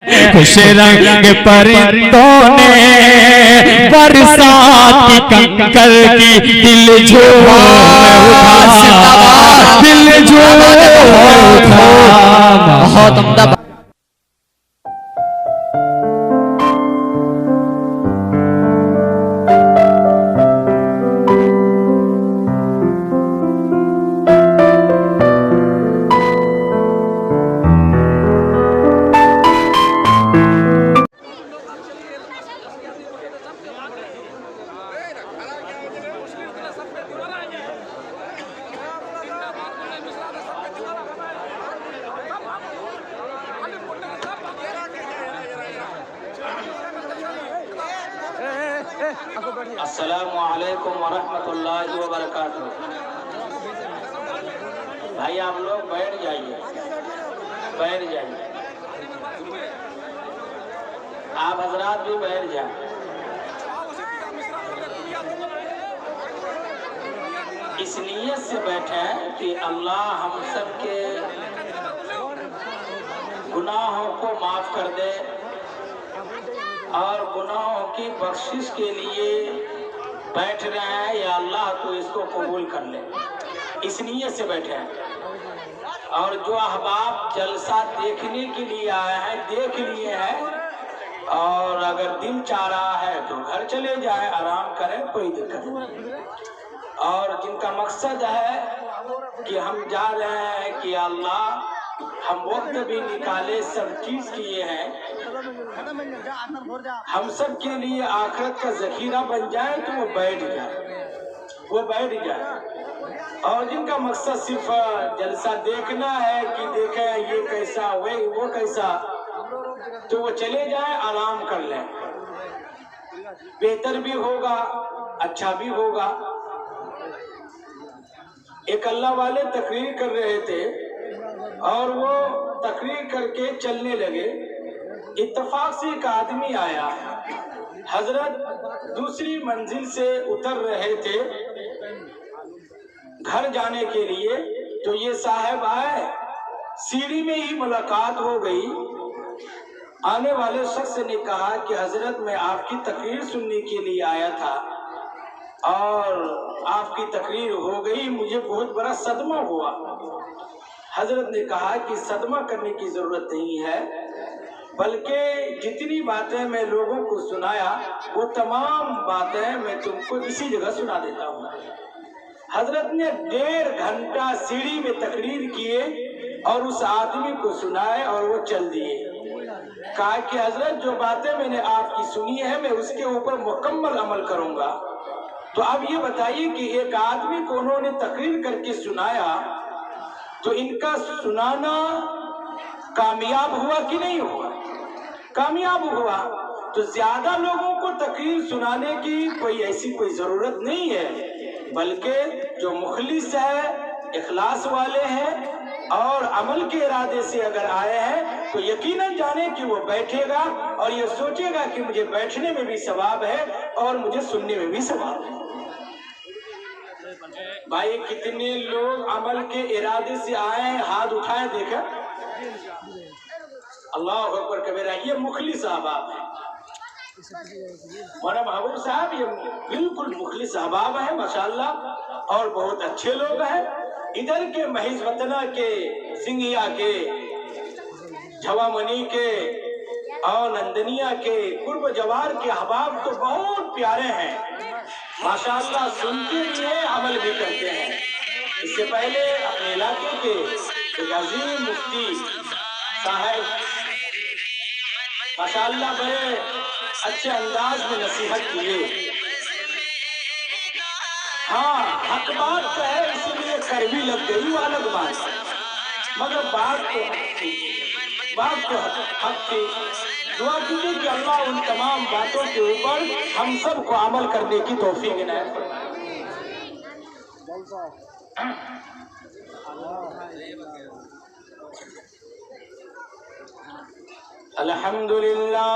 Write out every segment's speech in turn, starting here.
خوش رنگ پرندوں نے برسات کی کنکر کی دل جھوم اٹھا، دل جھوم اٹھا۔ بہت عمدہ۔ السلام علیکم ورحمۃ اللہ وبرکاتہ۔ بھائی آپ لوگ بیٹھ جائیے، بیٹھ جائیے، آپ حضرات بھی بیٹھ جائیں۔ اس نیت سے بیٹھیں کہ اللہ ہم سب کے گناہوں کو معاف کر دے اور گناہوں کی بخشش کے لیے بیٹھ رہے ہیں، یا اللہ تو اس کو قبول کر لے، اس نیت سے بیٹھے ہیں۔ اور جو احباب جلسہ دیکھنے کے لیے آئے ہیں دیکھ لیے ہیں، اور اگر دل چاہ رہا ہے تو گھر چلے جائیں، آرام کریں، کوئی دقت نہیں۔ اور جن کا مقصد ہے کہ ہم جا رہے ہیں کہ اللہ ہم وقت بھی نکالے، سب چیز کیے ہیں، ہم سب کے لیے آخرت کا ذخیرہ بن جائے، تو وہ بیٹھ جائے، وہ بیٹھ جائے۔ اور جن کا مقصد صرف جلسہ دیکھنا ہے کہ دیکھیں یہ کیسا وہ کیسا، تو وہ چلے جائیں، آرام کر لیں، بہتر بھی ہوگا، اچھا بھی ہوگا۔ ایک اللہ والے تقریر کر رہے تھے اور وہ تقریر کر کے چلنے لگے، اتفاق سے ایک آدمی آیا، حضرت دوسری منزل سے اتر رہے تھے گھر جانے کے لیے، تو یہ صاحب آئے، سیڑھی میں ہی ملاقات ہو گئی۔ آنے والے شخص نے کہا کہ حضرت میں آپ کی تقریر سننے کے لیے آیا تھا اور آپ کی تقریر ہو گئی، مجھے بہت بڑا صدمہ ہوا۔ حضرت نے کہا کہ صدمہ کرنے کی ضرورت نہیں ہے، بلکہ جتنی باتیں میں لوگوں کو سنایا وہ تمام باتیں میں تم کو اسی جگہ سنا دیتا ہوں۔ حضرت نے 1.5 گھنٹہ سیڑھی میں تقریر کیے اور اس آدمی کو سنائے اور وہ چل دیے۔ کہا کہ حضرت جو باتیں میں نے آپ کی سنی ہے میں اس کے اوپر مکمل عمل کروں گا۔ تو اب یہ بتائیے کہ ایک آدمی کو انہوں نے تقریر کر کے سنایا، تو ان کا سنانا کامیاب ہوا کہ نہیں ہوا؟ کامیاب ہوا۔ تو زیادہ لوگوں کو تقریر سنانے کی کوئی ایسی کوئی ضرورت نہیں ہے، بلکہ جو مخلص ہے، اخلاص والے ہیں اور عمل کے ارادے سے اگر آئے ہیں تو یقیناً جانے کہ وہ بیٹھے گا اور یہ سوچے گا کہ مجھے بیٹھنے میں بھی ثواب ہے اور مجھے سننے میں بھی ثواب ہے۔ بھائی کتنے لوگ عمل کے ارادے سے آئے ہیں، ہاتھ اٹھائیں دیکھا۔ اللہ اکبر کبیرہ، یہ مخلص احباب ہیں۔ مولانا محبوب صاحب یہ بالکل مخلص احباب ہیں ماشاءاللہ، اور بہت اچھے لوگ ہیں۔ ادھر کے محض وطنہ کے، سنگھیا کے، جھوا منی کے اور نندنیا کے، قرب جوار کے احباب تو بہت پیارے ہیں ماشاءاللہ، سنتے بھی ہیں، عمل بھی کرتے ہیں۔ اس سے پہلے اپنے علاقے کے ایک عظیم مفتی صاحب ماشاءاللہ بڑے اچھے انداز میں نصیحت کیے۔ ہاں حق بات تو ہے، اسی لیے کڑوی لگ گئی، وہ الگ بات ہے، مگر بات تو حق تھی۔ دعا کیجیے کہ اللہ ان تمام باتوں کے اوپر ہم سب کو عمل کرنے کی توفیق عنایت فرمائے۔ الحمدللہ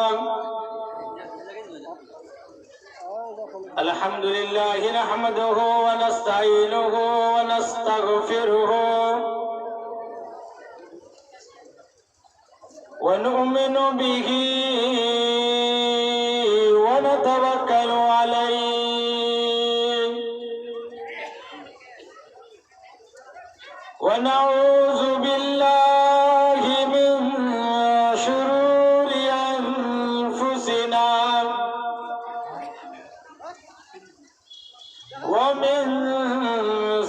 نحمده ونستعینه ونستغفره ونؤمن به ونتوكل عليه ونعوذ بالله من شرور أنفسنا ومن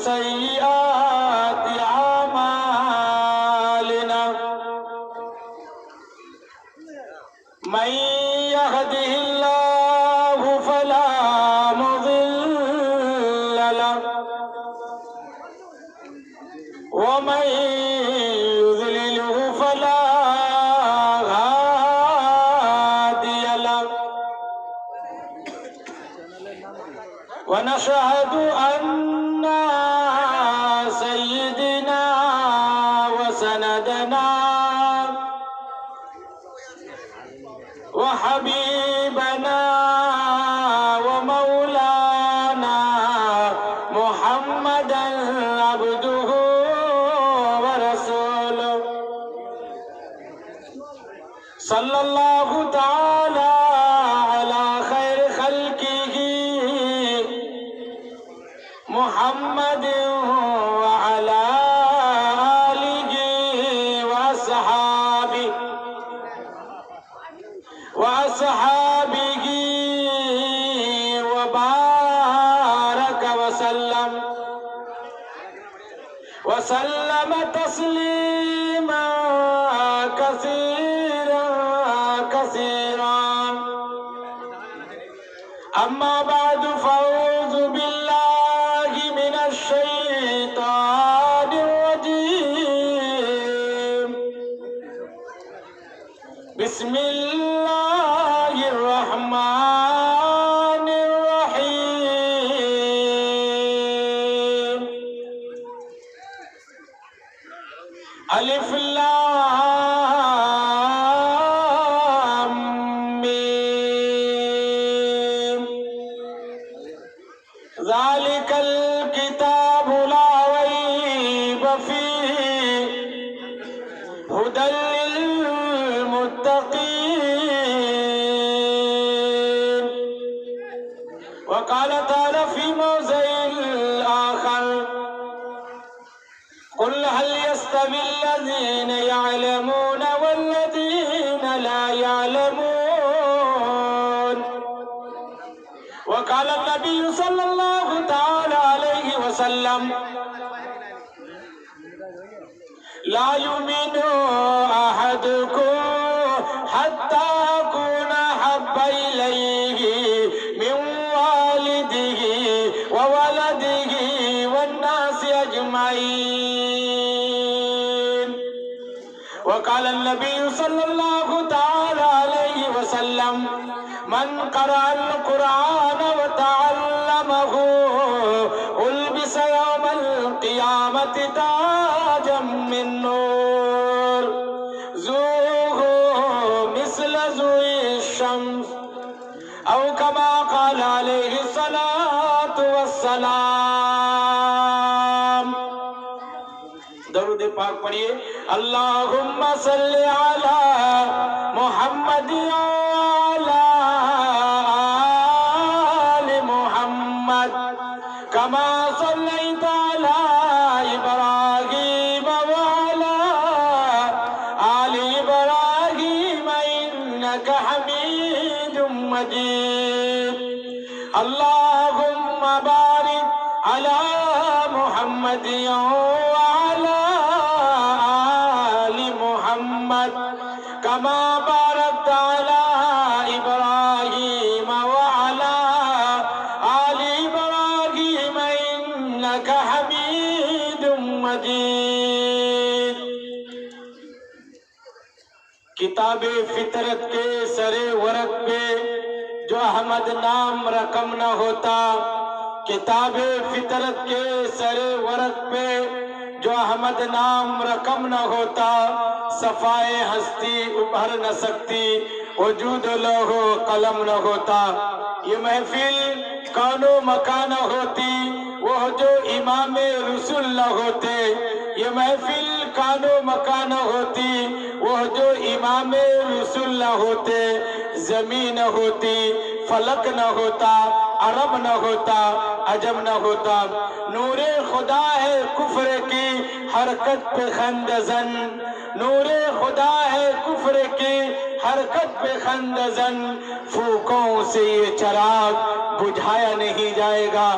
سيئات أعمالنا من يهده الله فلا مضل له ومن يضلله فلا هادي له ونشهد أن سيدنا وسندنا وحبيبنا ومولانا محمدا عبده ورسوله صلى الله تعالى على خير خلقه محمد وعلى آله وأصحابه وبارك وسلم تسليما كثيرا أما بعد فأعوذ بالله من الشيطان الرجيم بسم الله الرحمن الرحيم ألف لام ميم ذلك الكتاب لا ريب فيه هدى للمتقين وقال تعالى في موضع آخر قل هل يستوي الذين يعلمون والذين لا يعلمون وقال النبي صلى الله تعالى عليه وسلم لا يؤمن أحدكم حتى أكون أحب إليه من والده وولده والناس أجمعين وقال النبي صلى الله تعالى عليه وسلم من قرأ القرآن وتعلمه ألبس يوم القيامة تاجا من نور زوه مثل زوء الشمس أو كما قال عليه الصلاة والسلام درود پاک پڑھیے اللہم صلی علی محمد وعلی آل محمد كما صليت على إبراهيم وعلى آل إبراهيم إنك حميد مجيد اللهم بارك على محمد وعلى آل محمد كما باركت على إبراهيم وعلى آل إبراهيم إنك حميد مجيد کتاب فطرت کے سر ورق پہ جو احمد نام رقم نہ ہوتا کتاب فطرت کے سر ورق پہ جو احمد نام رقم نہ ہوتا صفائے ہستی ابھر نہ سکتی وجود لوح و قلم نہ ہوتا یہ محفل کون و مکان ہوتی وہ جو امام رسول نہ ہوتے یہ محفل کانو مکانو ہوتی وہ جو امام رسول نہ ہوتے، زمین نہ ہوتی، فلک نہ ہوتا، عرب نہ ہوتا، عجم نہ ہوتا۔ نور خدا ہے کفر کی حرکت پہ خندزن، نور خدا ہے کفر کی حرکت پہ خندزن، پھوکوں سے یہ چراغ بجھایا نہیں جائے گا۔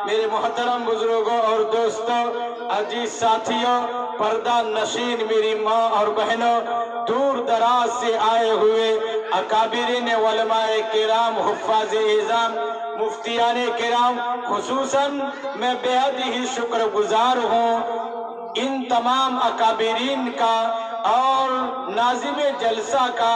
میرے محترم بزرگوں اور دوستوں، عزیز ساتھیوں، پردہ نشین میری ماں اور بہنوں، دور دراز سے آئے ہوئے اکابرین علماء کرام، حفاظ اعظام، مفتیان کرام، خصوصاً میں بے حد ہی شکر گزار ہوں ان تمام اکابرین کا اور ناظم جلسہ کا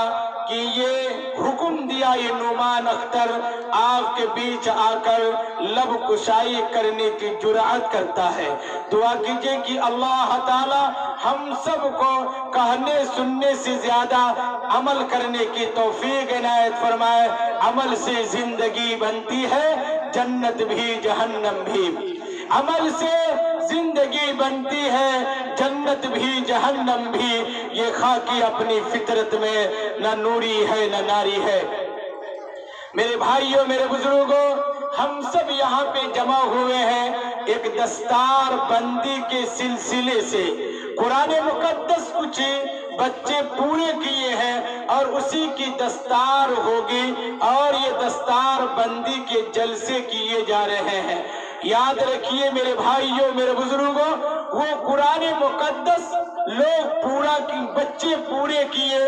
کہ یہ حکم دیا یہ نعمان اختر آپ کے بیچ آ کر لب کشائی کرنے کی جرأت کرتا ہے۔ دعا کیجئے کہ اللہ تعالی ہم سب کو کہنے سننے سے زیادہ عمل کرنے کی توفیق عنایت فرمائے۔ عمل سے زندگی بنتی ہے، جنت بھی جہنم بھی۔ عمل سے زندگی بنتی ہے، جنت بھی جہنم بھی۔ یہ خاکی اپنی فطرت میں نہ نوری ہے نہ ناری ہے۔ میرے بھائیوں، میرے بزرگوں، ہم سب یہاں پہ جمع ہوئے ہیں ایک دستار بندی کے سلسلے سے۔ قرآن مقدس کچھ بچے پورے کیے ہیں اور اسی کی دستار ہوگی اور یہ دستار بندی کے جلسے کیے جا رہے ہیں۔ یاد رکھیے میرے بھائیوں، میرے بزرگوں، وہ قرآن مقدس لوگ بچے پورے کیے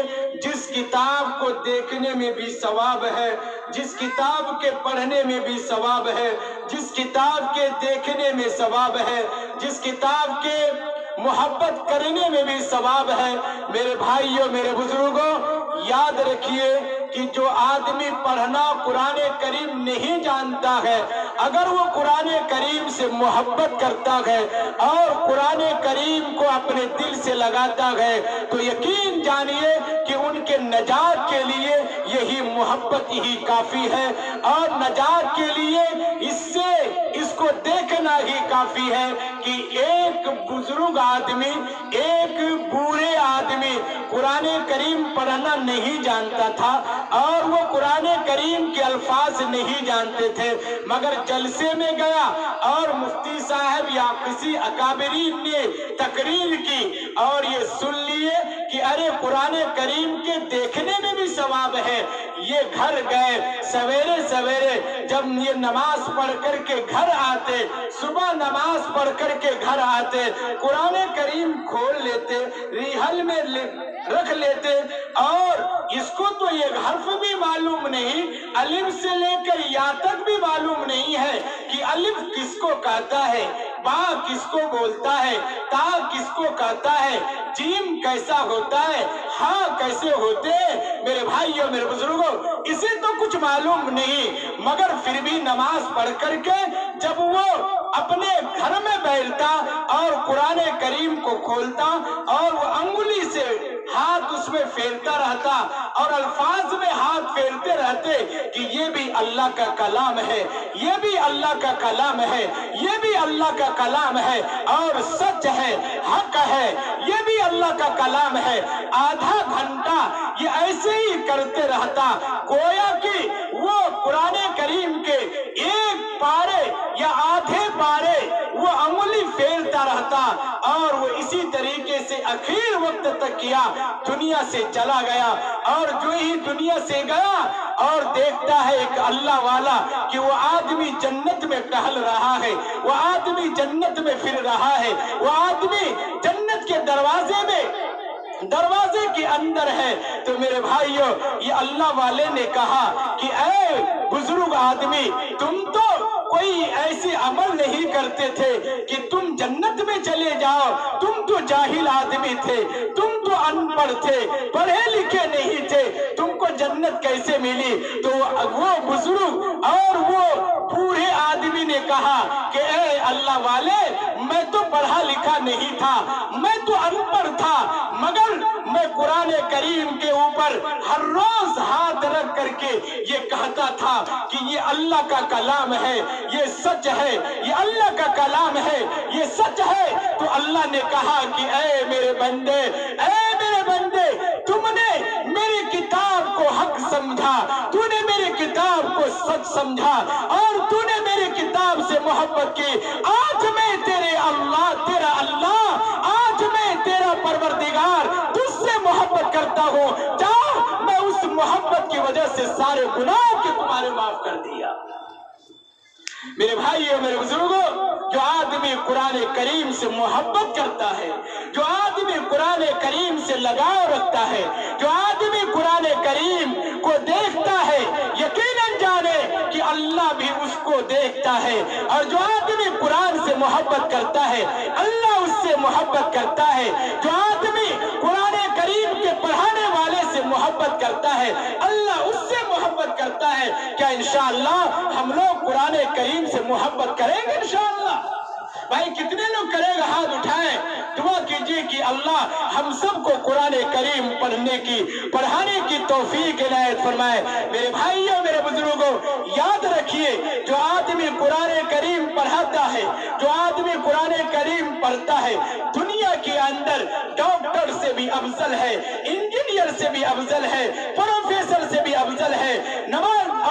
جس کتاب کو دیکھنے میں بھی ثواب ہے، جس کتاب کے پڑھنے میں بھی ثواب ہے، جس کتاب کے دیکھنے میں ثواب ہے، جس کتاب کے محبت کرنے میں بھی ثواب ہے۔ میرے بھائیوں، میرے بزرگوں، یاد رکھیے کہ جو آدمی پڑھنا قرآن کریم نہیں جانتا ہے، اگر وہ قرآن کریم سے محبت کرتا ہے اور قرآن کریم کو اپنے دل سے لگاتا ہے تو یقین جانیے کہ ان کے نجات کے لیے یہی محبت ہی کافی ہے، اور نجات کے لیے اس کو دیکھنا ہی کافی ہے کہ ایک بزرگ آدمی، ایک بوڑھے آدمی قرآن کریم پڑھنا نہیں جانتا تھا اور وہ قرآن کریم کے الفاظ نہیں جانتے تھے، مگر جلسے میں گیا اور مفتی صاحب یا کسی اکابرین نے تقریر کی اور یہ سن لیے کہ ارے قرآن کریم کے دیکھنے میں بھی ثواب ہے۔ یہ گھر گئے، سویرے سویرے جب یہ نماز پڑھ کر کے گھر آتے، صبح نماز پڑھ کر کے گھر آتے، قرآن کریم کھول لیتے، ریحل میں رکھ لیتے، اور اس کو تو یہ حرف بھی معلوم نہیں، الف سے لے کر یا تک بھی معلوم نہیں ہے کہ الف کس کو کہتا ہے، با کس کو بولتا ہے، تا کس کو کہتا ہے، جیم کیسا ہوتا ہے، ہاں کیسے ہوتے ہیں۔ میرے بھائیوں، میرے بزرگوں، اسے تو کچھ معلوم نہیں، مگر پھر بھی نماز پڑھ کر کے جب وہ اپنے گھر میں بیٹھتا اور قرآن کریم کو کھولتا اور وہ انگلی سے ہاتھ اس میں پھیرتا رہتا اور الفاظ میں ہاتھ پھیرتے رہتے کہ یہ بھی اللہ کا کلام ہے، یہ بھی اللہ کا کلام ہے، یہ بھی اللہ کا کلام ہے اور سچ ہے، حق ہے، یہ بھی اللہ کا کلام ہے۔ آدھا گھنٹہ یہ ایسے ہی کرتے رہتا، گویا کہ وہ قرآن کریم کے ایک پارے یا آدھے پارے وہ انگلی پھیرتا رہتا اور وہ اسی طریقے سے آخر وقت تک کیا، دنیا سے چلا گیا۔ اور جو ہی دنیا سے گیا اور دیکھتا ہے ایک اللہ والا کہ وہ آدمی جنت میں ٹہل رہا ہے، وہ آدمی جنت میں پھر رہا ہے، وہ آدمی جنت کے دروازے کے اندر ہے۔ تو میرے بھائیوں، یہ اللہ والے نے کہا کہ اے بزرگ آدمی، تم تو کوئی ایسی عمل نہیں کرتے تھے کہ تم جنت میں چلے جاؤ، تم تو جاہل آدمی تھے، تم تو ان پڑھ تھے، پڑھے لکھے نہیں تھے، تم کو جنت کیسے ملی؟ تو وہ بزرگ اور وہ بوڑھے آدمی نے کہا کہ اے اللہ والے، میں تو پڑھا لکھا نہیں تھا، میں تو ان پڑھ تھا، مگر میں قرآن کریم کے اوپر ہر روز ہاتھ رکھ کر کے یہ کہتا تھا کہ یہ اللہ کا کلام ہے، یہ سچ ہے، یہ اللہ کا کلام ہے، یہ سچ ہے، تو اللہ نے کہا کہ اے میرے بندے، تم نے میری کتاب کو حق سمجھا، تو نے میری کتاب کو سچ سمجھا، اور تو نے میری کتاب سے محبت کی، آج میں تیرا اللہ، آج میں تیرا پروردگار تجھ سے محبت کرتا ہوں، جا میں اس محبت کی وجہ سے سارے گناہوں کے تمہارے معاف کر دیا۔ میرے بھائیو، میرے بزرگوں، جو آدمی قرآن کریم سے محبت کرتا ہے، جو آدمی قرآن کریم سے لگاؤ رکھتا ہے، جو آدمی قرآن کریم کو دیکھتا ہے، یقیناً جانے کہ اللہ بھی اس کو دیکھتا ہے، اور جو آدمی قرآن سے محبت کرتا ہے اللہ اس سے محبت کرتا ہے، جو آدمی قرآن کریم کے پڑھانے والے سے محبت کرتا ہے اللہ اس سے محبت کرتا ہے۔ کیا انشاءاللہ ہم لوگ قرآن کریم سے محبت کریں گے انشاءاللہ؟ بھائی کتنے لوگ کریں گے؟ ہاتھ اٹھائیں، دعا کیجئے کہ اللہ ہم سب کو قرآن کریم پڑھانے کی توفیق عنایت فرمائے۔ میرے بھائیوں، میرے بزرگوں، یاد رکھیے، جو آدمی قرآن کریم پڑھاتا ہے، جو آدمی قرآن کریم پڑھتا ہے، دنیا کے اندر ڈاکٹر سے بھی افضل ہے، انجینئر سے بھی افضل ہے، پروفیسر سے بھی افضل ہے،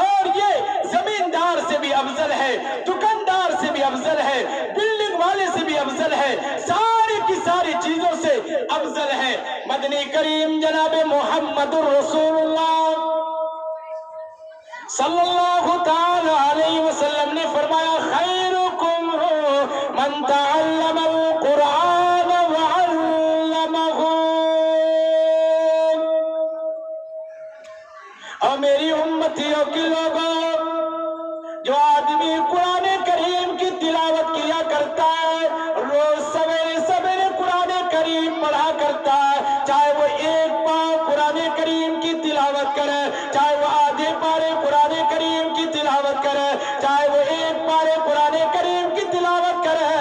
اور یہ زمیندار سے بھی افضل ہے، دکاندار سے بھی افضل ہے، بلڈنگ والے سے بھی افضل ہے، ساری کی ساری چیزوں سے افضل ہے۔ مدنی کریم جناب محمد الرسول اللہ صلی اللہ تعالی علیہ وسلم نے فرمایا، خیرکم من تعلم القرآن وعلمہ۔ اور میری امتیوں کے لوگوں، جو آدمی قرآن کریم کی تلاوت کیا کرتا ہے، روز سویرے سویرے قرآن کریم پڑھا کرتا ہے، چاہے وہ ایک پاؤں قرآن کریم کی تلاوت کرے، چاہے وہ آدھے پارے قرآن کریم کی تلاوت کرے، چاہے وہ ایک پارے قرآن کریم کی تلاوت کرے،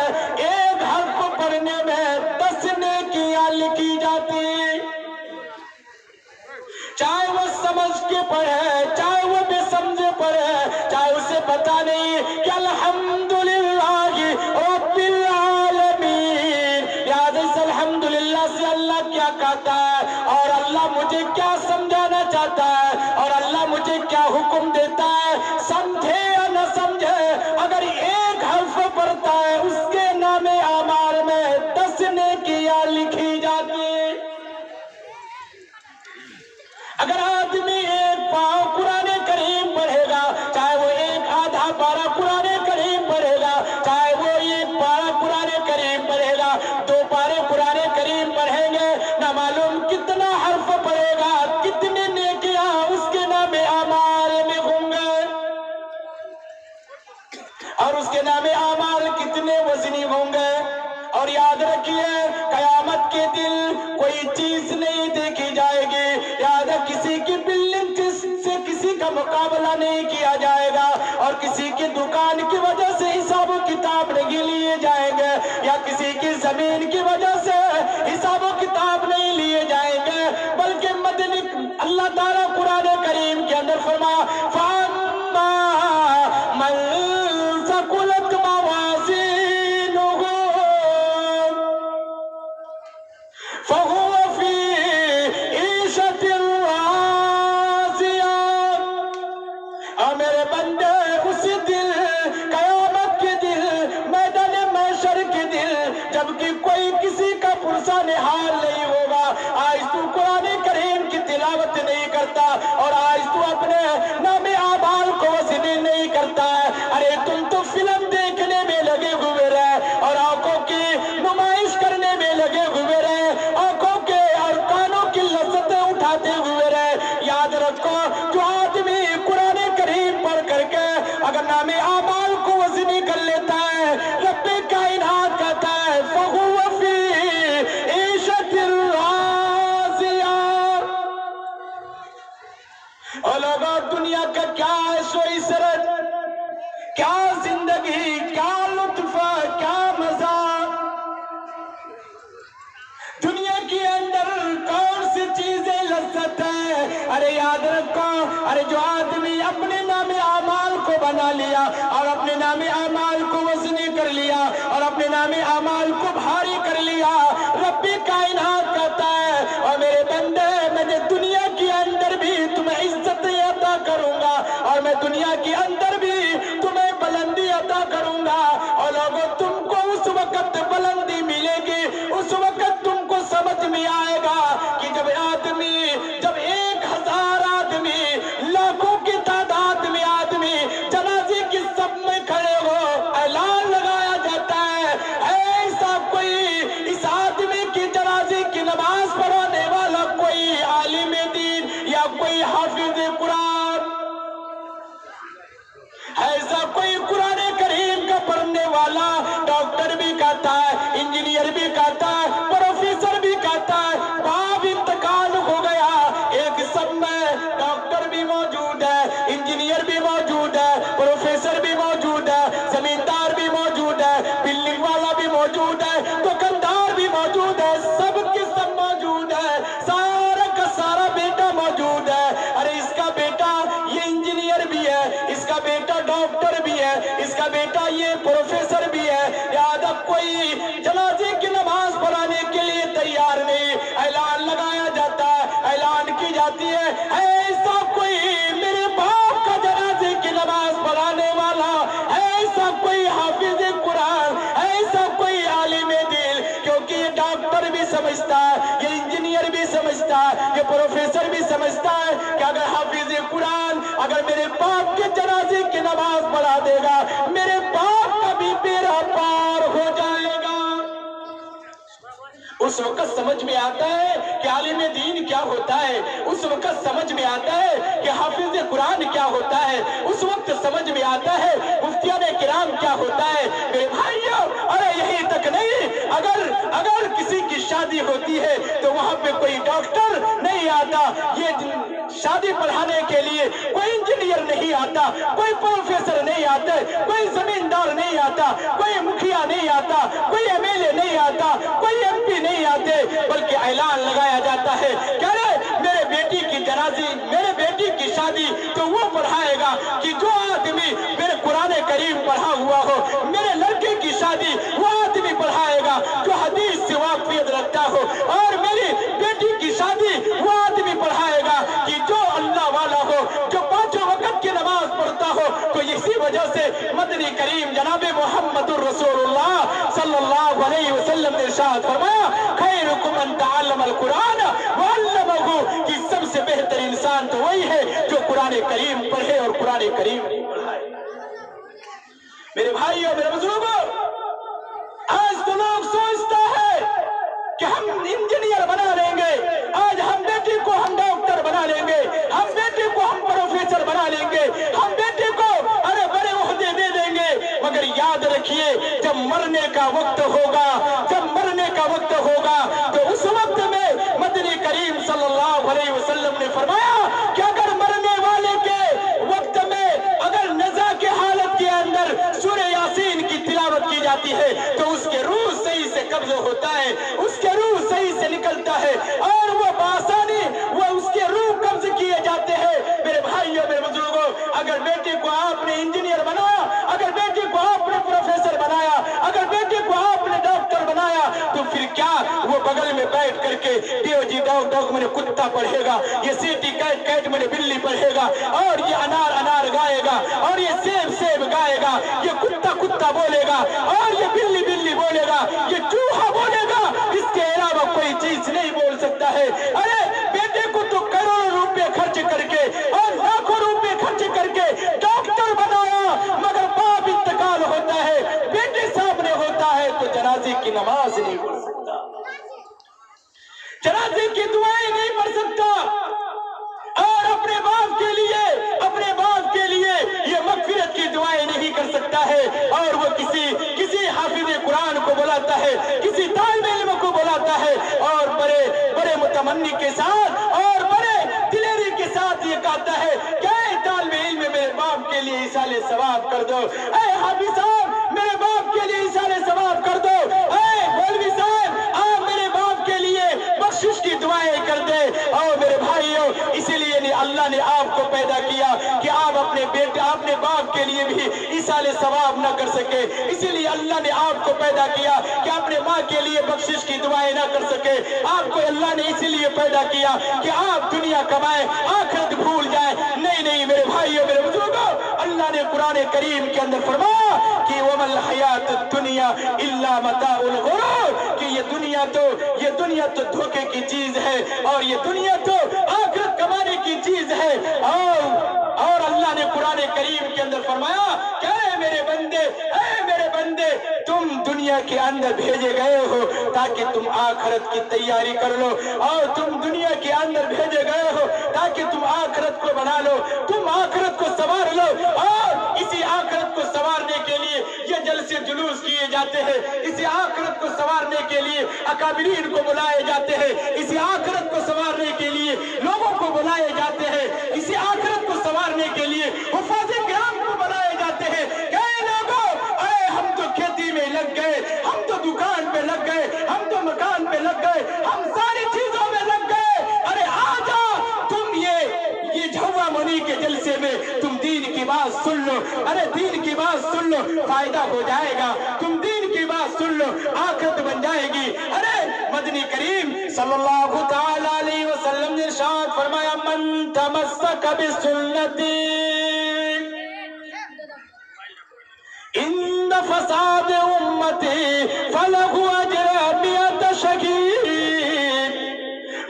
ایک حرف پڑھنے میں 10 نیکیاں لکھی جاتی، چاہے وہ سمجھ کے پڑھے، چاہے وہ بے سمجھے پڑھے، چاہے اسے پتا نہیں کہ الحمدللہ رب العالمین، یاد ہے الحمدللہ سے اللہ کیا کہتا ہے، اور اللہ مجھے کیا سمجھانا چاہتا ہے، اور اللہ مجھے کیا حکم دیتا ہے، سمجھے یا نہ سمجھے، اگر ایک حرف پڑھتا ہے اس کے نام اعمال میں 10 نیکیاں لکھی جاتی۔ اگر آدمی ایک پاؤں قرآن کریم پڑھے گا، چاہے وہ ایک آدھا پارہ قرآن کریم پڑھے گا، چاہے وہ ایک پارہ قرآن کریم پڑھے گا، 2 پارے قرآن کریم پڑھیں گے، نہ معلوم کتنا حرف پڑھے گا، کتنے نیکیاں اس کے نام اعمال میں ہوں گے، اور اس کے نام اعمال کتنے وزنی ہوں گے۔ اور یاد رکھیے، قیامت کے دن کوئی چیز نہیں دیکھی جائے گی، یاد ہے کسی کی بلڈنگ سے کسی کا مقابلہ نہیں کیا جائے گا، اور کسی کی دکان کی وجہ سے حساب و کتاب نہیں لیے جائیں گے، یا کسی کی زمین کی وجہ سے حساب و کتاب نہیں لیے جائیں گے، بلکہ مدنی اللہ تعالیٰ قرآن کریم کے اندر فرمایا، فَأَمَّا مَن ثَقُلَتْ مَوَازِينُهُ فَهُوَ فِي عِيشَةٍ رَاضِيَةٍ۔ اور میرے بندے، اسی دن، قیامت کے دن، میدان محشر کے دن، جبکہ کوئی کسی کا پرسان حال نہیں ہوگا، آج تو قرآن کریم کی تلاوت نہیں کرتا، اور آج تو اپنے نام اعمال کو وزنی نہیں کرتا ہے، ارے تم تو فلم دیکھنے میں لگے ہوئے رہے، اور آنکھوں کی نمائش کرنے میں لگے ہوئے رہے، آنکھوں کے اور کانوں کی لذتیں اٹھاتے ہوئے رہے۔ یاد رکھو، جو آدمی قرآن کریم پڑھ کر کے اگر نام اعمال کو وزنی کر لیتا ہے، رب کائنات کہتا ہے، فَهُوَ فِي عِيشَةٍ رَاضِيَةٍ۔ اور لوگوں، دنیا کا کیا عیش و عشرت، کیا زندگی، کیا لطف، کیا مزہ، دنیا کے اندر کون سی چیزیں لذت ہے، ارے یاد رکھو، ارے جو آدمی اپنے نام اعمال کو بنا اور میں دنیا کے اندر بھی تمہیں بلندی عطا کروں گا اور لوگوں تم کو اس وقت بلندی ملے گی اس وقت تم کو سمجھ میں آئے گا کہ جب 1000 آدمی لاکھوں کی تعداد میں آدمی جنازے کی صف میں کھڑے ہو اعلان لگایا جاتا ہے ایسا کوئی اس آدمی کی جنازے کی نماز پڑھانے والا کوئی عالم دین یا کوئی حافظ قرآن ایسا کوئی قرآن کریم کا پڑھنے والا ڈاکٹر بھی کہتا ہے انجینئر بھی کہتا ہے پروفیسر بھی کہتا ہے باپ انتقال ہو گیا ایک سب میں ڈاکٹر بھی موجود ہے انجینئر بھی موجود ہے پروفیسر بھی موجود ہے زمیندار بھی موجود ہے بلڈنگ والا بھی موجود ہے دکاندار بھی موجود ہے سب کے سب موجود ہے سارا کا سارا بیٹا موجود ہے ارے اس کا بیٹا یہ انجینئر بھی ہے اس کا بیٹا ڈاکٹر بھی ہے اس کا بیٹا یہ پروفیسر بھی ہے لہذا کوئی جنازے کی نماز پڑھانے کے لیے تیار نہیں اعلان لگایا جاتا ہے اعلان کی جاتی ہے ایسا کوئی میرے باپ کا جنازے کی نماز پڑھانے والا ایسا کوئی حافظ قرآن ایسا کوئی عالم دین کیونکہ یہ ڈاکٹر بھی سمجھتا ہے یہ انجینئر بھی سمجھتا ہے یہ پروفیسر بھی سمجھتا ہے کہ اگر حافظ قرآن اگر میرے باپ کے جنازے کی نماز پڑھا دے گا میرے باپ کا بھی بیڑا پار ہو جائے گا اس وقت سمجھ میں آتا ہے کہ عالم دین کیا ہوتا ہے اس وقت سمجھ میں آتا ہے کہ حافظ قرآن کیا ہوتا ہے اس وقت سمجھ میں آتا ہے مفتیان کرام کیا ہوتا ہے میرے بھائیوں ارے یہی تک نہیں اگر کسی کی شادی ہوتی ہے تو وہاں پہ کوئی ڈاکٹر نہیں آتا یہ شادی پڑھانے کے لیے کوئی انجینئر نہیں آتا کوئی پروفیسر نہیں آتا کوئی زمیندار نہیں آتا کوئی مکھیا نہیں آتا کوئی ایم ایل اے نہیں آتا کوئی ایم پی نہیں آتے بلکہ اعلان لگایا جاتا ہے کہ میرے بیٹی کی جنازی میرے بیٹی کی شادی تو وہ پڑھائے گا کہ جو آدمی میرے قرآن کریم پڑھا ہوا ہو میرے لڑکے کی شادی وہ آدمی پڑھائے گا جو حدیث سے واقفیت رکھتا ہو اور میری بیٹی کی شادی وہ آدمی پڑھائے گا کہ جو اللہ والا ہو جو 5 وقت کی نماز پڑھتا ہو تو اسی وجہ سے مدنی کریم جناب محمد الرسول اللہ صلی اللہ علیہ وسلم نے ارشاد فرمایا خیرکم من تعلم القرآن وعلمہ کہ سب سے بہتر انسان تو وہی ہے جو قرآن کریم پڑھے اور قرآن کریم پڑھائے میرے بھائیوں میرے بزرگوں آج تو لوگ سوچتا ہے کہ ہم انجینئر بنا لیں گے آج ہم بیٹی کو ہم ڈاکٹر بنا لیں گے ہم بیٹی کو ہم پروفیسر بنا لیں گے ہم بیٹی کو ارے بڑے عہدے دے دیں گے مگر یاد رکھیے جب مرنے کا وقت ہوگا تو اس وقت میں مدنی کریم صلی اللہ علیہ وسلم نے فرمایا کہ اگر مرنے والے کے وقت میں اگر نزا کی حالت کے اندر سورہ یاسین کی تلاوت کی جاتی ہے تو اس کے روح صحیح سے قبض ہوتا ہے اس کے روح صحیح سے نکلتا ہے اور وہ بآسانی وہ اس کے روح قبض کیے جاتے ہیں میرے بھائیوں میرے بزرگوں اگر بیٹے کو آپ نے انجینئر بنایا اگر بیٹے کو آپ نے پروفیسر بنایا اگر بیٹے کو آپ نے ڈاکٹر بنایا تو پھر کیا وہ بغل میں بیٹھ کر کے ڈیو جی ڈاگ ڈاگ میں نے کتا پڑھے گا یہ سیٹی کیٹ کیٹ میں نے بلی پڑھے گا اور یہ انار انار گائے گا اور یہ سیب سیب گائے گا یہ کتا کتا بولے گا اور یہ بلی بلی بولے گا یہ چوہا بولے گا اس کے علاوہ کوئی چیز نہیں بول سکتا ہے ارے بیٹے کو تو کروڑوں روپے خرچ کر کے اور لاکھوں روپے خرچ کر کے ڈاکٹر بنایا مگر باپ انتقال ہوتا ہے بیٹے سامنے ہوتا ہے تو جنازے کی نماز نہیں پڑھ سکتا جنازے کی دعائیں نہیں پڑھ سکتا اور اپنے باپ کے لیے یہ مغفرت کی دعائیں نہیں کر سکتا ہے اور وہ کسی حافظ قرآن کو بلاتا ہے کسی طالب علم کو بلاتا ہے اور بڑے متمنی کے ساتھ اور بڑے دلیری کے ساتھ یہ کہتا ہے کہ اے طالب علم میرے باپ کے لیے ایصال ثواب کر دو اے حافظ صاحب میرے باپ کے لیے ایصال ثواب کر دو اے مولوی صاحب آپ میرے باپ کے لیے بخشش کی دعائیں کر دے اور میرے بھائیوں اسی لیے اللہ نے آپ کو پیدا کیا کہ آپ اپنے باپ کے لیے بھی ایصال ثواب نہ کر سکے اسی لیے اللہ نے آپ کو پیدا کیا کہ اپنے ماں کے لیے بخشش کی دعائیں نہ کر سکے آپ کو اللہ نے اسی لیے پیدا کیا کہ آپ دنیا کمائیں آخرت بھول جائیں نہیں میرے بھائیوں میرے بزرگ کریم کے اندر فرمایا کہ وَمَا الْحَيَاةُ الدُّنْيَا إِلَّا مَتَاعُ الْغُرُورِ کہ یہ دنیا تو دھوکے کی چیز ہے، اور یہ دنیا تو آخرت کمانے کی چیز ہے۔ اور اللہ نے قرآن کریم کے اندر فرمایا کہ اے میرے بندے تم دنیا کے اندر بھیجے گئے ہو تاکہ تم آخرت کی تیاری کر لو، اور تم دنیا کے اندر بھیجے گئے ہو تاکہ تم آخرت کو بنا لو، تم آخرت کو سنوار لو۔ اور اسی آخرت کو سنوارنے کے لیے یہ جلسے جلوس کیے جاتے ہیں، اسی آخرت کو سنوارنے کے لیے اکابرین کو بلائے جاتے ہیں، اسی آخرت کو سنوارنے کے لیے لوگوں کو بلائے جاتے ہیں، اسی آخرت کو سنوارنے کے لیے حفاظ کرام کو بلائے جاتے ہیں۔ کہ لوگوں، اے ہم تو کھیتی میں لگ گئے، ہم تو دکان پہ لگ گئے، ہم تو مکان پہ لگ گئے، ہم ساری چیزوں میں لگ گئے، ارے آجا تم یہ جھوا منی کے جلسے میں تم دین کی بات سن لو، ارے دین کی بات سن لو، فائدہ ہو جائے گا، تم دین کی بات سن لو، آخرت بن جائے گی۔ ارے مدنی کریم صلی اللہ تعالی علیہ وسلم نے ارشاد فرمایا من تمسک بسنتی ان فساد امتی فلہ اجر مئۃ شہید۔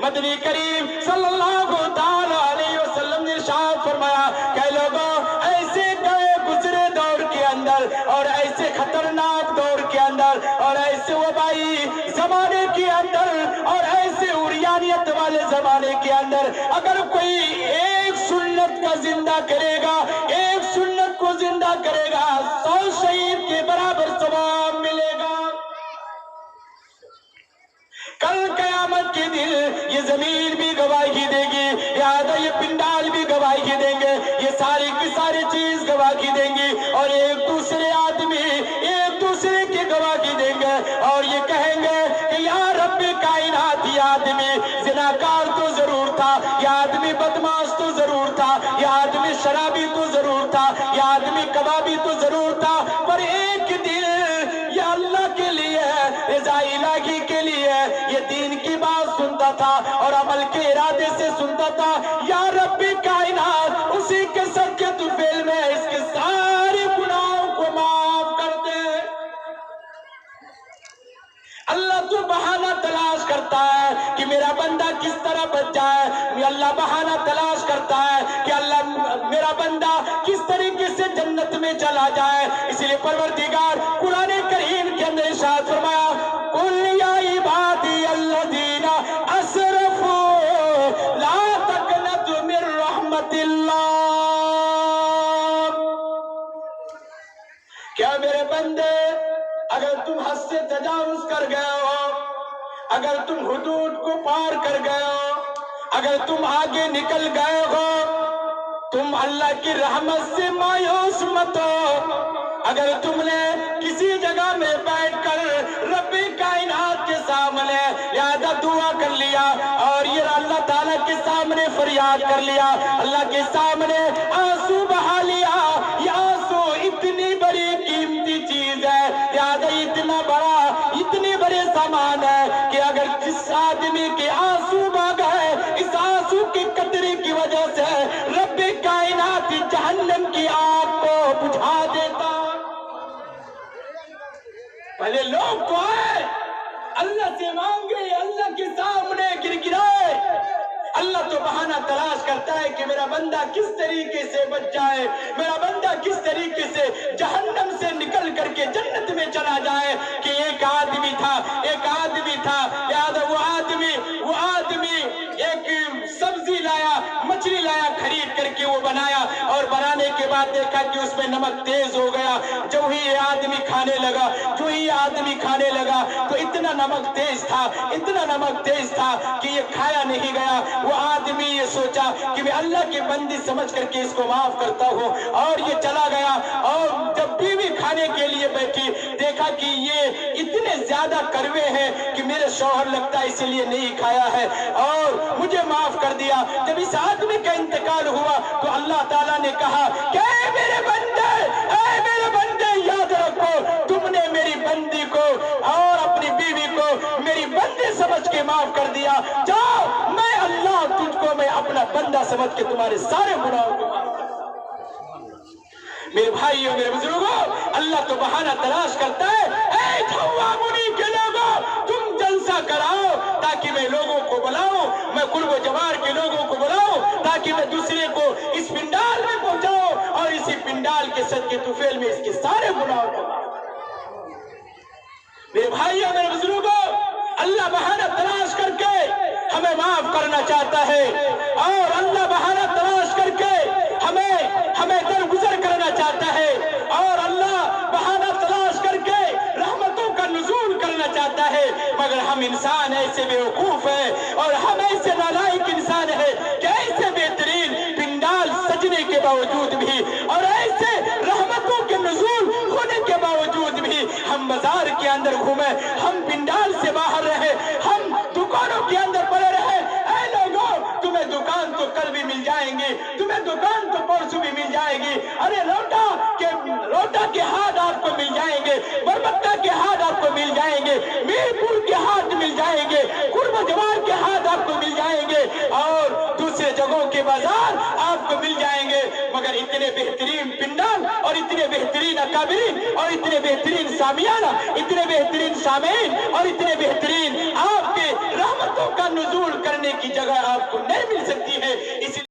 مدنی کریم صلی اللہ تعالی علیہ وسلم نے ارشاد فرمایا کہ لوگوں ایسے گئے گزرے دور کے اندر، اور ایسے خطرناک دور کے اندر، اور ایسے وبائی زمانے کے اندر، اور ایسے عریانیت والے زمانے کے اندر اگر کوئی ایک سنت کا زندہ کرے گا، ایک سنت کو زندہ کرے گا، 100 شہید کے برابر ثواب ملے گا۔ کل قیامت کے دن یہ زمین بھی گواہی دے گی، یہ پنڈال بھی گواہی دیں گے، یہ ساری کی ساری چیز گواہی دیں گی، اور ایک دوسرے آدمی ایک دوسرے کی گواہی دیں گے، اور یہ کہیں گے کہ یا رب کائنات یہ آدمی زناکار تو ضرور تھا، یہ آدمی بدماش تو ضرور تھا، یہ آدمی شرابی تو ضرور تھا، یہ آدمی کبابی تو ضرور تھا، پر ایک دن یہ اللہ کے لیے رضا الہی کے لیے یہ دین کی بات سنتا تھا اور عمل کے ارادے سے سنتا تھا۔ یا رب کائنات اسی کے صدقے طفیل میں اس کے سارے گناہوں کو معاف کر دے۔ اللہ تو بہانہ تلاش کرتا ہے کہ میرا بندہ کس طرح بچ جائے، اللہ بہانہ تلاش کرتا ہے کہ اللہ میرا بندہ کس طریقے سے جنت میں چلا جائے۔ اس لیے پروردگار قرآن کریم کے اندر ارشاد فرمایا قُلْ يَا عِبَادِيَ الَّذِينَ أَسْرَفُوا لَا تَقْنَطُوا مِن رَحْمَتِ اللَّهِ۔ کیا میرے بندے اگر تم حد سے تجاوز کر گئے ہو، اگر تم حدود کو پار کر گئے ہو، اگر تم آگے نکل گئے ہو، تم اللہ کی رحمت سے مایوس مت ہو۔ اگر تم نے کسی جگہ میں بیٹھ کر رب کائنات کے سامنے یاد دعا کر لیا اور یہ اللہ تعالیٰ کے سامنے فریاد کر لیا، اللہ کے سامنے آنسو بہا لیا، یہ آنسو اتنی بڑی قیمتی چیز ہے، یاد اتنا بڑا اتنے بڑے سامان ہے کہ اگر جس آدمی کے آنسو بہا گئے، اس آنسو کے قطرے کی وجہ سے رب کائنات جہنم کی آگ کو بجھا دیتا۔ پہلے لوگ تو آئے اللہ سے مانگے، اللہ کے سامنے گر گرائے۔ اللہ تو بہانہ تلاش کرتا ہے کہ میرا بندہ کس طریقے سے بچ جائے، میرا بندہ کس طریقے سے جہنم سے نکل کر کے جنت میں چلا جائے۔ کہ ایک آدمی تھا یاد ہے، وہ آدمی ایک سبزی لایا، مچھلی لایا، خرید کر کے وہ بنایا، اور بنانے کے بعد دیکھا کہ اس میں نمک تیز ہو گیا۔ جو ہی یہ آدمی کھانے لگا تو اتنا نمک تیز تھا کہ یہ کھایا نہیں گیا۔ وہ آدمی یہ سوچا کہ میں اللہ کے بندی سمجھ کر کے اس کو معاف کرتا ہوں، اور یہ چلا گیا، اور جب بیوی کھانے کے لیے بیٹھی دیکھا کہ یہ اتنے زیادہ کڑوے ہیں کہ میرے شوہر لگتا ہے اسی لیے نہیں کھایا ہے اور مجھے معاف کر دیا۔ جب اس آدمی کا انتقال ہوا تو اللہ تعالیٰ نے کہا کہ اے میرے بندے یاد رکھو، تم نے میری بندی کو اور اپنی بیوی کو میری بندی سمجھ کے معاف کر دیا، جاؤ میں اللہ تجھ کو میں اپنا بندہ سمجھ کے تمہارے سارے گناہوں کو معاف کرتا ہوں۔ میرے بھائیوں میرے بزرگوں، اللہ تو بہانہ تلاش کرتا ہے، اے جھوا منی کے لوگوں تم جلسہ کراؤ تاکہ میں لوگوں کو بلاؤں، میں قرب و جوار کے لوگوں کو بلاؤں تاکہ میں دوسرے کو اس پنڈال میں پہنچاؤں اور اسی پنڈال کے صدقے طفیل میں اس کے سارے گناہوں کو معاف کروں۔ میرے بھائیوں میرے بزرگوں، اللہ بہانہ تلاش کر کے ہمیں معاف کرنا چاہتا ہے، اور اللہ بہانہ تلاش کر کے ہمیں درگزر کرنا چاہتا ہے، اور اللہ بہانہ تلاش کر کے رحمتوں کا نزول کرنا چاہتا ہے، مگر ہم انسان ایسے بیوقوف ہیں اور ہم ایسے نالائق انسان ہیں کہ ایسے بہترین پنڈال سجنے کے باوجود بھی اور ایسے رحمتوں کے نزول ہونے کے باوجود بھی ہم بازار کے اندر گھومیں، ہم پنڈال سے باہر رہے، ہم دکانوں کے اندر پڑے رہے۔ اے لوگوں، تمہیں دکان تو کل بھی مل جائیں گے، تمہیں دکان تو پرسوں بھی مل جائے گی، ارے لوٹا کے ہاتھ آپ کو مل جائیں گے، بربٹہ کے ہاتھ آپ کو مل جائیں گے، میرپور کے ہاتھ مل جائیں گے، قرب و جوار کے ہاتھ آپ کو مل جائیں گے، اور دوسرے جگہوں کے بازار آپ کو مل جائیں گے، مگر اتنے بہترین پنڈال اور اتنے بہترین اکابرین اور اتنے بہترین سامیانہ، اتنے بہترین سامعین اور اتنے بہترین آپ کے رحمتوں کا نزول کرنے کی جگہ آپ کو نہیں مل سکتی ہے۔